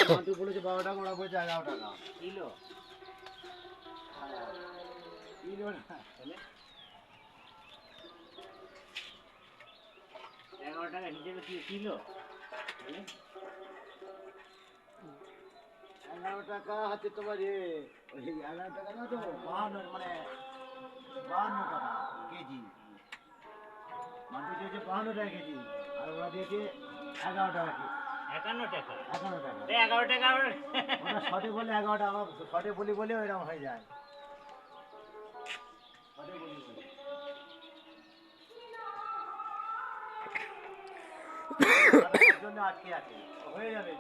Mantoux বলেছে 12 টাকা, ওরা বলেছে 11 টাকা কিলো কিলো না। তাহলে 11 টাকা হিসেবে কিলো তাহলে 11 টাকা হচ্ছে তোমার ওই 11 টাকা না তো 52 মানে 52 টাকা কেজি। মান্টু দিয়েছে 52 টাকা কেজি, আর ওরা দিয়েছে 11 টাকা কেজি। 51 টাকা 11 টাকা। 11 টাকা ওটা শর্টে বলে 11 টাকা, আমার শর্টে বলি বলে এরকম হয়ে যায়। শর্টে বলি বলে তার জন্য আটকে আছে, হয়ে যাবে।